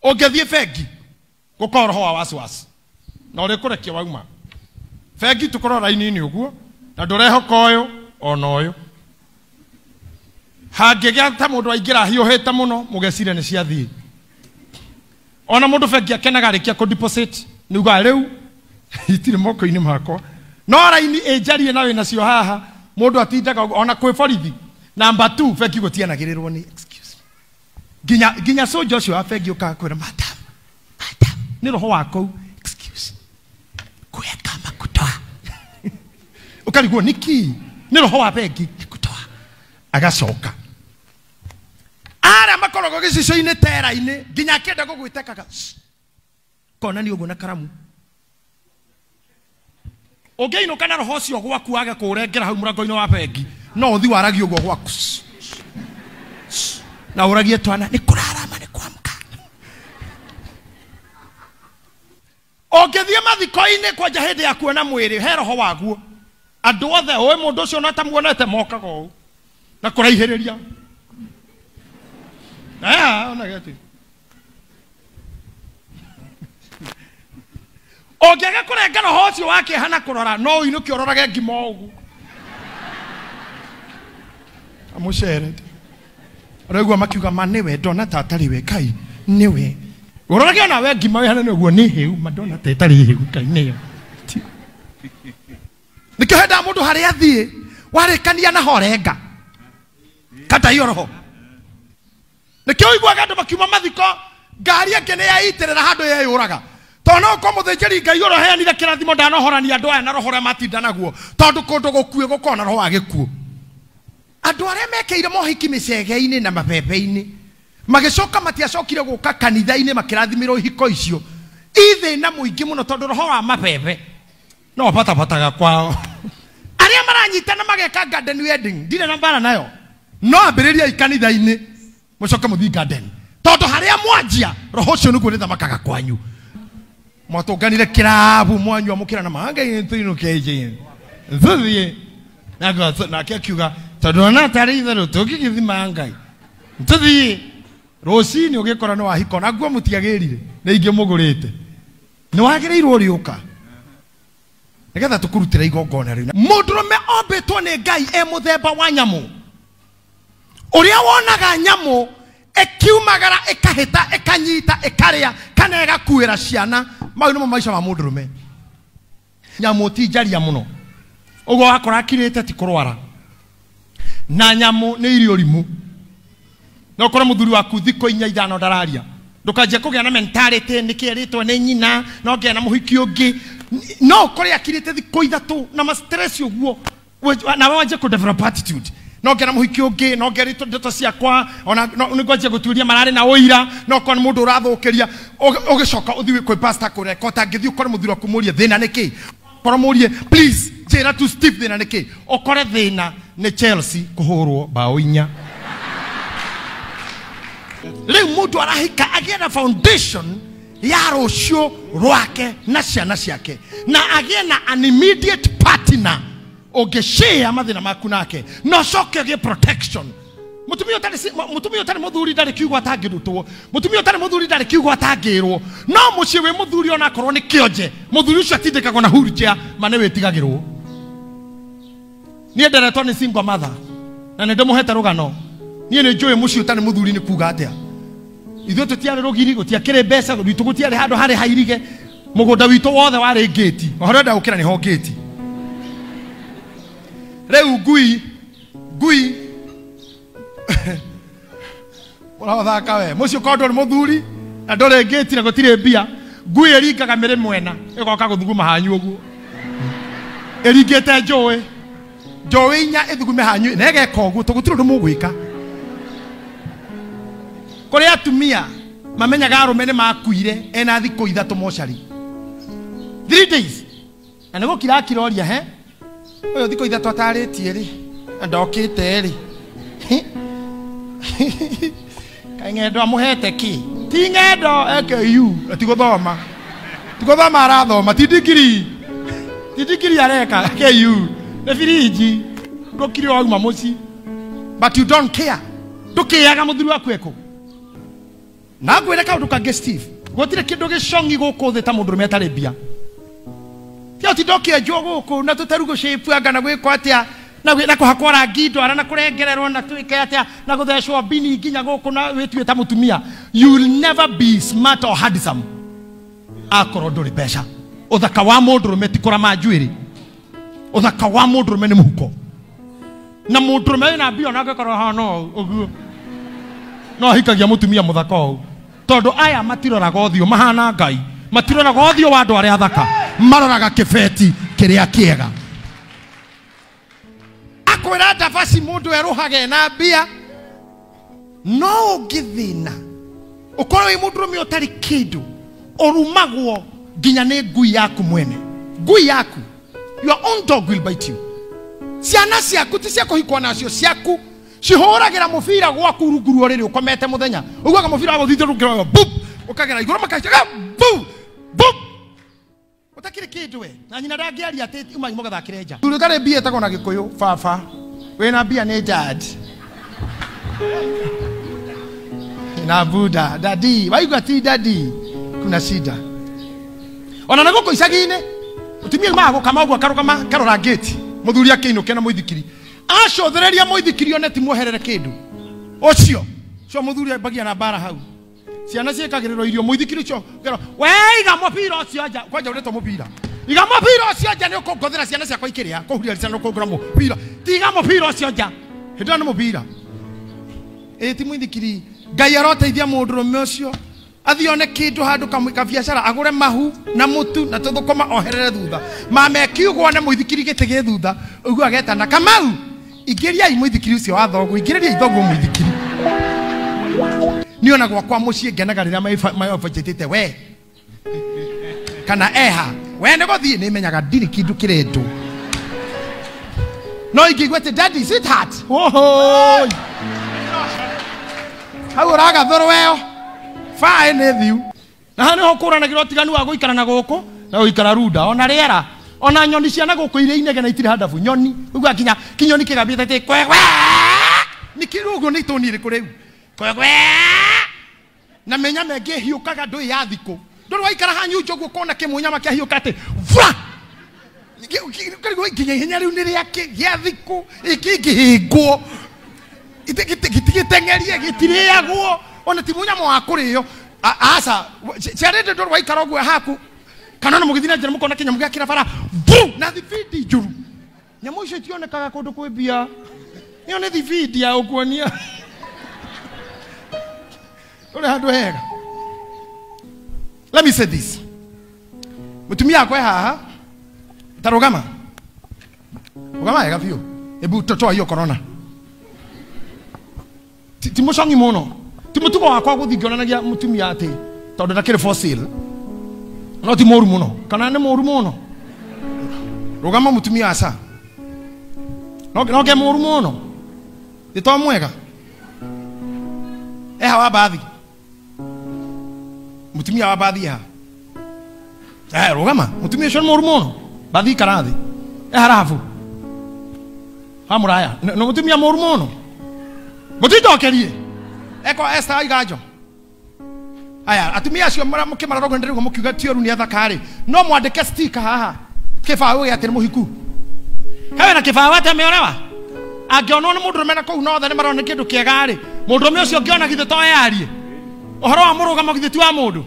Ũngĩthiĩ bengi gũkorwo ho wa wasiwasi na ũrĩ kũrekia wauma bengi tũkorwo raini-inĩ ũguo na ndũrehoka ũyũ ona ũyũ hangĩgĩa ta mũndũ aingĩra hiũhĩte mũno mũgecire nĩ ciathiĩ ona mũndũ bengi akenaga arĩkia kũ deposit niuga rĩu itirĩ moko-inĩ makwa no raini ĩnjarie na wĩna cio haha mũndũ atindaga ona kwĩ borithi number 2 bengi gũtianagĩrĩrwo ni excuse ginya soja ũcio wa bengi ũkakwĩra madam nĩ roho wako excuse kuweka makutoa ukarigwo niki nĩ roho wa bengi kutoa agacoka ara makorogo gĩcicio-inĩ tera-inĩ ginya kĩenda gũgwĩtekaga kona ni ũguo na karamu ũngĩinũka na roho ũcio gwaku wage kũrengera hau mũrango-inĩ wa bengi no ũthi waragie ũguo gwaku na ũragie twana nĩ kũrarama nĩ kwamka ũngĩthiĩ mathiko-inĩ kwanja hĩndĩ ya kuona mwĩrĩ he roho waguo andũ othe ũĩ mũndũ ũcio no tamuonete mokaga ũũ na kũraihĩrĩria ona geti ũngĩaga kũrenga roho ũcio wake hana kũrora no ũinũke ũrorage ngima ũguo amũcere ũraigua makiuga ma nĩwe ndona ta atarĩ we Kai nĩwe ũrorage ona we ngima wĩhana nĩ ũguo nĩ hĩu mandona ta ĩtarĩ hĩu Kai nĩyo nĩkĩo henda mũndũ harĩa athiĩ warĩkania na horenga kata hiyo roho nĩkĩo ũiguaga andũ makiuma mathiko ngari ake nĩ yaitĩrĩra handũ yeyũraga tondũ no kwa mũthĩnjĩri Ngai ũroheanire kĩrathimo ndanohorania andũ aya na roho ũrĩa matinda naguo tondũ kũndũ gũkuĩ gũkorwo na roho wa gĩkuũ andũ arĩa mekeire mohiki mĩcege-inĩ na mabebe-inĩ magĩcoka matiacokire gũka kanitha-inĩ makĩrathimirwo ihiko icio ithĩna mũingĩ mũno tondũ roho wa mabebe no patapataga kwao arĩa maranyitana mageka garden wedding ndirĩ na mbara nayo no ambĩrĩria ikanitha-inĩ mũcoke mũthiĩ garden tondũ harĩa mwanjia roho ũcio nĩguo nĩthamakaga kwanyu mwatũnganire kĩrabu mwanyu amũkĩra na mahanga-inĩ tũinũkĩnjĩ thuthiĩ nake akiuga tondũ ona tarĩ itherũ tũngĩgĩthima Ngai tũthiĩ rũcinĩ ũgĩkora nĩ wahiko naguo mũtiagĩrire nĩ ingĩ mũgũrĩte nĩ wagĩrĩirwo ũrĩũka nĩgetha tũkũrutĩra igongona rĩu mũndũrũme ombĩtwo nĩ Ngai mũthemba wa nyamũ ũrĩa wonaga nyamũ ĩkiumagara ĩkahĩta ĩkanyita ĩkarĩa kana ĩgakuĩra ciana mau nĩmo maica ma mũndũrũme nyamũ ti njaria mũno ũguo wakora akirĩte ti kũrwara na nyamũ nĩ irio rimu no ũkora mũthuri waku thikũ 4-5 ndararia ndũkanjia kũgĩa na mentality nĩkĩerĩtwo nĩ nyina no ngĩa na mũhiki ũngĩ no ũkore akirĩte thikũ 3 na ma stress ũguo na wanjia kũ develop attitude no ngĩa na mũhiki ũngĩ no ngerĩtwo ndeto ciakwa ona nĩngwanjia gũtuĩria mararĩ na ũira no ũkora nĩ mũndũ ũrathũkĩria ũgĩcoka ũthiĩ kwĩ pastor kũrekota ngĩthiĩ ũkore mũthuri waku mũrie thĩna nĩkĩ kora mũrie please njĩra tu Steve thĩna nĩkĩ ũkore thĩna nĩ Chelsea kũhũrwo bao 4 rĩu mũndũ arahika agĩe na foundation ya rũciũ rwake na ciana ciake na agĩe na an immediate partner ũngĩshare mathĩna maku nake no coke gĩ protection mutumia ũtarĩ mũthuri ndarĩ kiugo atangĩrutwo mutumia ũtarĩ mũthuri ndarĩ kiugo atangĩrwo no mũciĩ wĩ mũthuri ona akorwo nĩ kĩonje mũthuri ũcio atindĩkagwo na wheelchair ma nĩ wĩtigagĩrwo niĩ nderetwo nĩ single mother na nĩ ndĩmũhete rũgano niĩ nĩ njũĩ mũciĩ ũtarĩ mũthuri nĩ kuuga atĩa ithuĩ tũtiarĩ rũgiri gũtiakĩrĩ mbeca gwitũ gũtiarĩ handũ harĩ hairige mũgũnda witũ wothe warĩ ngĩti ũhoro ũrenda gũkĩra nĩho ngĩti rĩu ngui ũrathaka we mũciĩ ũkorwo ndũrĩ mũthuri na ndũrĩ ngĩti na gũtirĩ mbia ngui ĩringaga mĩrĩ mwena ĩgoka gũthuguma hanyu ũguo ĩringĩte njũĩ 4 ĩthugume hanyu na ĩgeka ũguo tũgũtirĩ ũndũ mũgwĩka kũrĩ atumia mamenyaga arũme nĩ makuire ena thikũ 3 mocarĩ 3 days na nĩguo kirakĩroria he ũyũ thikũ 3 atarĩtie rĩ na ndokĩte rĩ kaĩ ng'endo amũhete kĩ ti ng'endo AKU tigũthoma arathoma ti digiri areka AKU nĩ firiji ndũkire wauma mũciĩ but you don't care ndũkĩaga mũthuri waku eko Na ngwire kaundu kangi Steve. Gutire kindu gicongi guku thi ta mundu metari bia. Tio ti dokia njo guku na tutarugo shape anga na gwiko atia na kuhakwa rangi ndwara na kurengererwo na tuike atia na guthecwo bini nginya guku na witue ta mutumia. You will never be smart or handsome. Akoro nduri besha. Uthaka wa mundu metikura manjuiri. Uthaka wa mundu ni muhuko. Na mundu na bio na gakoro ha no uguo. No hikagia mutumia muthaka o. Tondu aya matiroraga uthio mahana ngai. Matiroraga uthio wa andu aria athaka. Maroraga kibeti kiria kiega. Akwira ndabasi mundu eruhage na mbia. No ngithina. Ukorwo wi mundu mi utari kindu. Orumagwo ginya ne ngui yaku mwene. Ngui yaku. Your own dog will bite you. Ciana ciaku ti cia kuhikwa nacio ciaku. Cihuragira mubira gwaku runguru riri ukomete muthenya. Uguaga mubira wa guthithirukira bup. Ukagera iguru makacaga bup. Bup. Utakire kindu we. Na nyina ndangiaria ati uma mugathakire nja. Turi tare bia tako na gikuyu baba. We na bia ne dad. Na buda daddy. Waigua ti daddy. Kuna shida. Ona na guko icagi-ini. Utumia mago kama ugwa karugama karora gate. Muthuri akiinuke na muithikiri. Acothereria muithikiri one ti muoherere kindu. Ucio. Cio muthuri bagia na bara hau. Ciana ciikagiriro irio muithikiri cio. Weiga mubira ucio nja. Kwanja ureto mubira. Iga mubira ucio nja ni ukongothera ciana ciakwa ikiria. Kuhuria ciana ukongora mubira. Tiga mubira ucio nja. Hindana na mubira. Ti muithikiri. Ngai aroteithia mundurume ucio. Athione kindu handu kamwika biashara agure mahu na mutu na tuthukoma oherere thutha. Mame kiugwa ne muithikiri gitege thutha. Ugu ageta na Kamau. Igeria muithikiri ucio wa thogu. Igeria ithogu muithikiri. Niona kwa mucie ngenaga riria mai ofajetete we. Kana eha. We ne gothie ni menyaga ndiri kindu kirendu. No igigwete daddy sit heart. Oh. Hau raga thoro weo. Fae nethiu. Na hani hokura na giro tiganu wa guikara na guku na guikara ruda ona riera ona nyoni cia na guku ire inege na itire hadafu nyoni ugu akinya kinyoni kigambite te kwegwe ni kirugo ni tonire kuriu kwegwe na menya menge hiukaga ndui ya thiku ndoru waikara hanyu jogu kona kimunyama kia hiukate vra karigo ikinya hinya riu ni riake gia thiku ikingihingwo itigitengerie gitiriagwo ona timunyama wa kurio asa ciarende ndoru waikara ogwe haku kana no mugithina njira mukona kinya mugakira bara na thibidi njuru nyamu icio tionekaga kundu kwi bia iyo ni thibidi ya ukuonia ule handu hega. Let me say this. Mutumia akwe haha tarugama ugama ega fio ebu totoa hiyo corona timushongi muno timutuko wakwa guthingionanagia mutumia ati tondu ndakire for sale no ti moru muno kana ni moru muno rugama mutumia asa no ke moru muno ito mwega wa baadhi mutumia wa baadhi ha rugama mutumia shon moru muno baadhi karathi harafu hamuraya no mutumia moru muno mutitokerie eko esta igajo aya atumia acio mukimara rogo ndirigo mukiuga tioru ni athakari no mwandike sticker haha kibao ya tene muhiku kawe na kibao ate meorewa angionwo ni mundu mena kou no thane marone kindu kiegari mundu me ucio ngiona githe to yarie ohoro wa murugamo githe tu wa mundu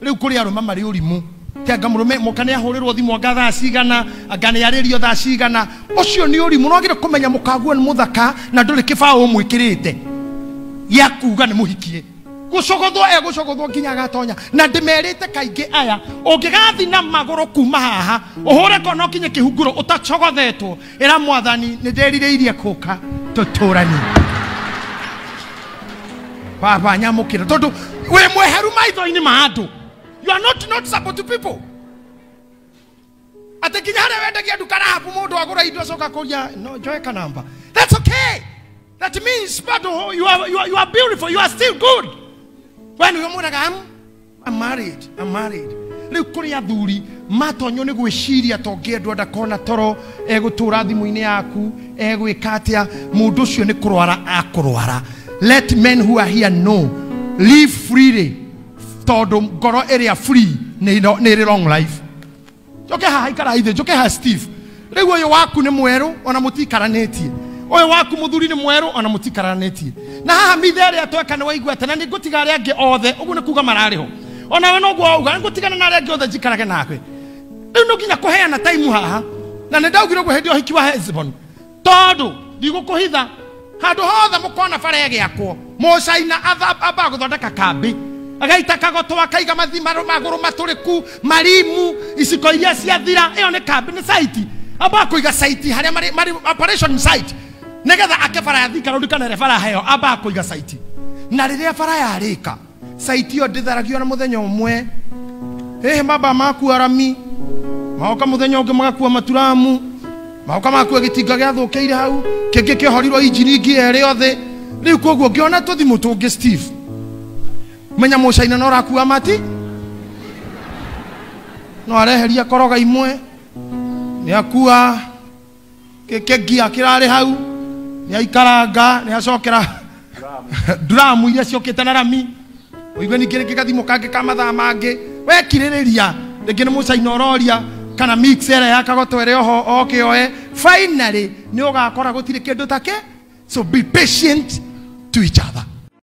riu kuri aruma mari urimu tianga murume mukane ahurirwo thimu anga thaa cigana anga ni yaririo thaa cigana ucio ni urimu no ngire kumenya mukaguo ni muthaka na nduri kibao umwikirite yakuga ni muhikie gucogothwo nginya gatonya na ndimerite kaingi aya ungigathi na maguru kuma haha uhure kono kinye kihunguro utacogothetwo ira mwathani ni ndeririirie kuka tuturani baba nyamukira tondu we mweheru maitho-ini ma andu. You are not support to people. Atakinya hare wendagia dukana hapu mundu agura indo soka kuria no joeka namba. That's okay. That means but you are beautiful, you are still good. When you muraga I'm married. Riu kuri athuri matonyo ni gwiciria tongiendwa ndakona toro egutura thimu-ini yaku egwikatia mundu ucio ni kurwara akurwara. Let men who are here know live freely tondu ngoro area free ni long life. Joke ha ikara ithe joke ha Steve riu uyu waku ni mweru ona mutikaranetie uyu waku muthuri ni mweru ona mutikaranetie na haha mithere atweka ni waigwete na ni ngutiga aria ange othe ugu ni kuga marariho ona we no gwo uga ngutigana na aria ange othe jikarage nakwe riu no nginya kuheana time haha na ni ndaugire gwo hindi ohiki wa Hezbon tondu ndigukuhitha handu hothe mukona bara yagiakwo Mucaina aba guthondeka kambi agaita kagoto akaiga mathimaro maguru maturiku marimu iciko iria ciathira iyo ni kambi ni site aba kuiga site haria mari operation site negetha akebara yathika rudikana refara heyo aba kuiga site na riria bara yarika site iyo nditharagio na muthenya umwe maba maku arami maoka muthenya ungi magakua maturamu maoka maku gitinga giathukeire hau kingi kihorirwo injini ingi eri othe riu koguo ngiona tuthimu tungi Steve menya Mucaina no rakua mati no areheria koroga imwe ni akua kegia kirari hau ni aikaranga ni acokera drum iria ciokite na rami uigwe ni kire kikathimo kange kamatha mangi wekiririria ringi ni Mucaina ororia kana mixer ya kagoto ere oho okioe finally ni ugakora gutire kindu take so be patient to each other.